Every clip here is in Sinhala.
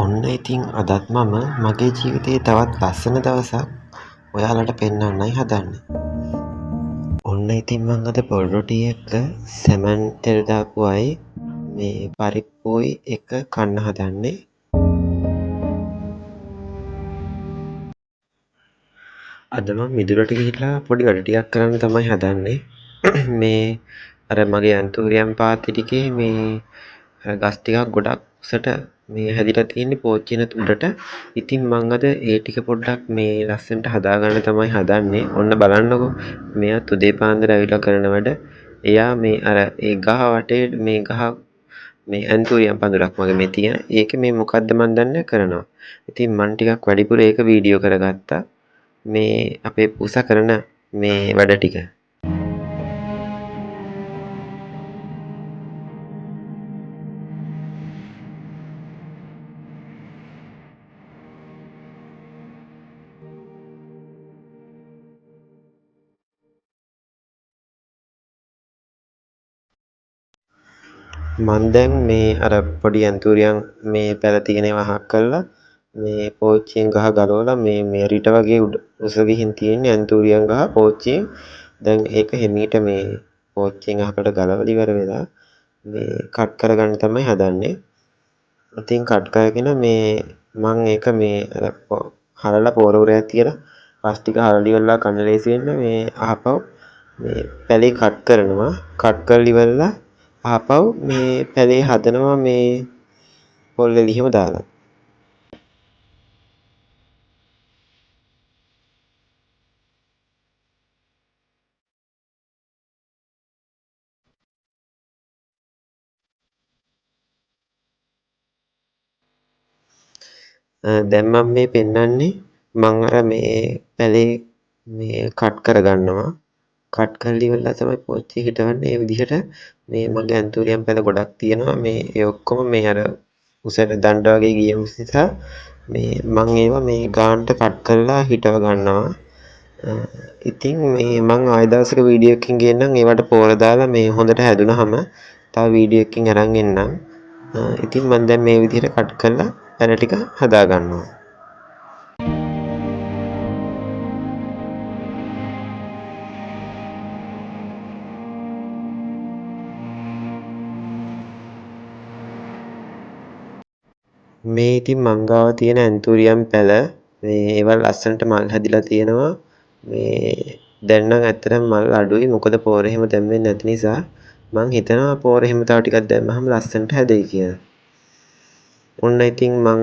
ඔන්න ඉතින් අදත් මම මගේ ජීවිතයේ තවත් ලස්සන දවසක් ඔයාලට පෙන්වන්නයි හදන්නේ. ඔන්න ඉතින් මං අද පොල් රොටි එක්ක සැමන් තෙල් දාපු අය මේ පරිප්පුයි එක කන්න හදන්නේ. අද මම මිදුලට ගිහිල්ලා පොඩි වැඩ ටිකක් කරන්න තමයි හදන්නේ. මේ අර මගේ ඇන්තූරියම් පාත්ති ටිකේ මේ ගස් ටිකක් ගොඩක් උසට මේ හැදිලා තියෙන්නේ පෝච්චින උඩට. ඉතින් මං අද ඒ ටික පොඩ්ඩක් මේ ලස්සනට හදාගන්න තමයි හදන්නේ. ඔන්න බලන්නකෝ. මෙයා උදේ පාන්දර ඇවිල්ලා කරන වැඩ. එයා මේ අර ඒ ගහ වටේ මේ ගහ මේ ඇන්තූරියම් පඳුරක් වගේ මේ තියෙන. ඒකේ මේ මොකද්ද මන් දන්නේ කරනවා. ඉතින් මං ටිකක් වැඩිපුර ඒක වීඩියෝ කරගත්තා. මේ අපේ පුසා කරන මේ වැඩ ටික. මන් දැන් මේ අර පොඩි ඇන්තූරියම් මේ පැල තියෙන ඒවා හක් කරලා මේ පෝච්චියෙන් ගහ ගලවලා මේ රිට වගේ උස ගිහින් තියෙන ඇන්තූරියම් ගහ පෝච්චියෙන් දැන් ඒක හිමීට මේ පෝච්චියෙන් අහකට ගලවලා ඉවර වෙලා මේ කට් කරගන්න තමයි හදන්නේ. ඉතින් කට් කරගෙන මේ මං ඒක මේ අර හලලා පෝරවරයක් තියලා පස් ටික හලලා ඉවරලා කන්න ලේසි වෙන්න මේ ආපහු මේ පැලේ කට් කරනවා. කට් කරලා ඉවරලා ආපහු මේ පැලේ හදනවා මේ පොල් එළියම දාලා. දැන් මම මේ පෙන්වන්නේ මං අර මේ පැලේ මේ කට් කරගන්නවා. කට් කරලා ඉවරලා තමයි පෝච්චිය හිටවන්නේ. ඒ විදිහට මේ මගේ ඇන්තූරියම් පැල ගොඩක් තියෙනවා. මේ ඒ ඔක්කොම මේ අර උසට දණ්ඩ වගේ ගිය නිසා මේ මං ඒවා මේ ගානට කට් කරලා හිටව ගන්නවා. ඉතින් මේ මං ආයෙ දවසක වීඩියෝ එකකින් ගේන්නම් ඒවට පෝර දාලා මේ හොඳට හැදුනහම තව වීඩියෝ එකකින් අරන් එන්නම්. ඉතින් මම දැන් මේ විදිහට කට් කරලා පැල ටික හදා ගන්නවා. මේ ඉතින් මං ගාව තියෙන ඇන්තූරියම් පැල මේ ඒවල් ලස්සනට මල් හැදිලා තියෙනවා. මේ දැන් නම් ඇත්තටම මල් අඩුයි. මොකද පෝර එහෙම දැම්මේ නැති නිසා මං හිතනවා පෝර එහෙම තව ටිකක් දැම්මහම ලස්සනට හැදෙයි කියලා. ඔන්න ඉතින් මං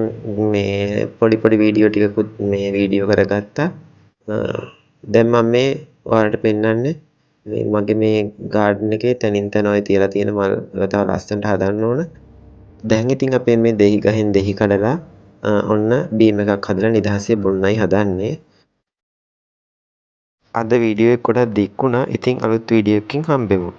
මේ පොඩි වීඩියෝ ටිකකුත් මේ වීඩියෝ කරගත්තා. දැන් මම මේ ඔයාලට පෙන්වන්නේ මේ මගේ මේ ගාඩන් එකේ තනින් තන ඔය තියලා තියෙන මල් තව ලස්සනට හදන්න ඕන. දැන් ඉතින් අපේ මේ දෙහි ගහෙන් දෙහි කඩලා ඔන්න බීම් එකක් හදලා නිදහසේ බොන්නයි හදන්නේ. අද වීඩියෝ එක ගොඩක් දික් වුණා. ඉතින් අලුත් වීඩියෝ එකකින් හම්බෙමු.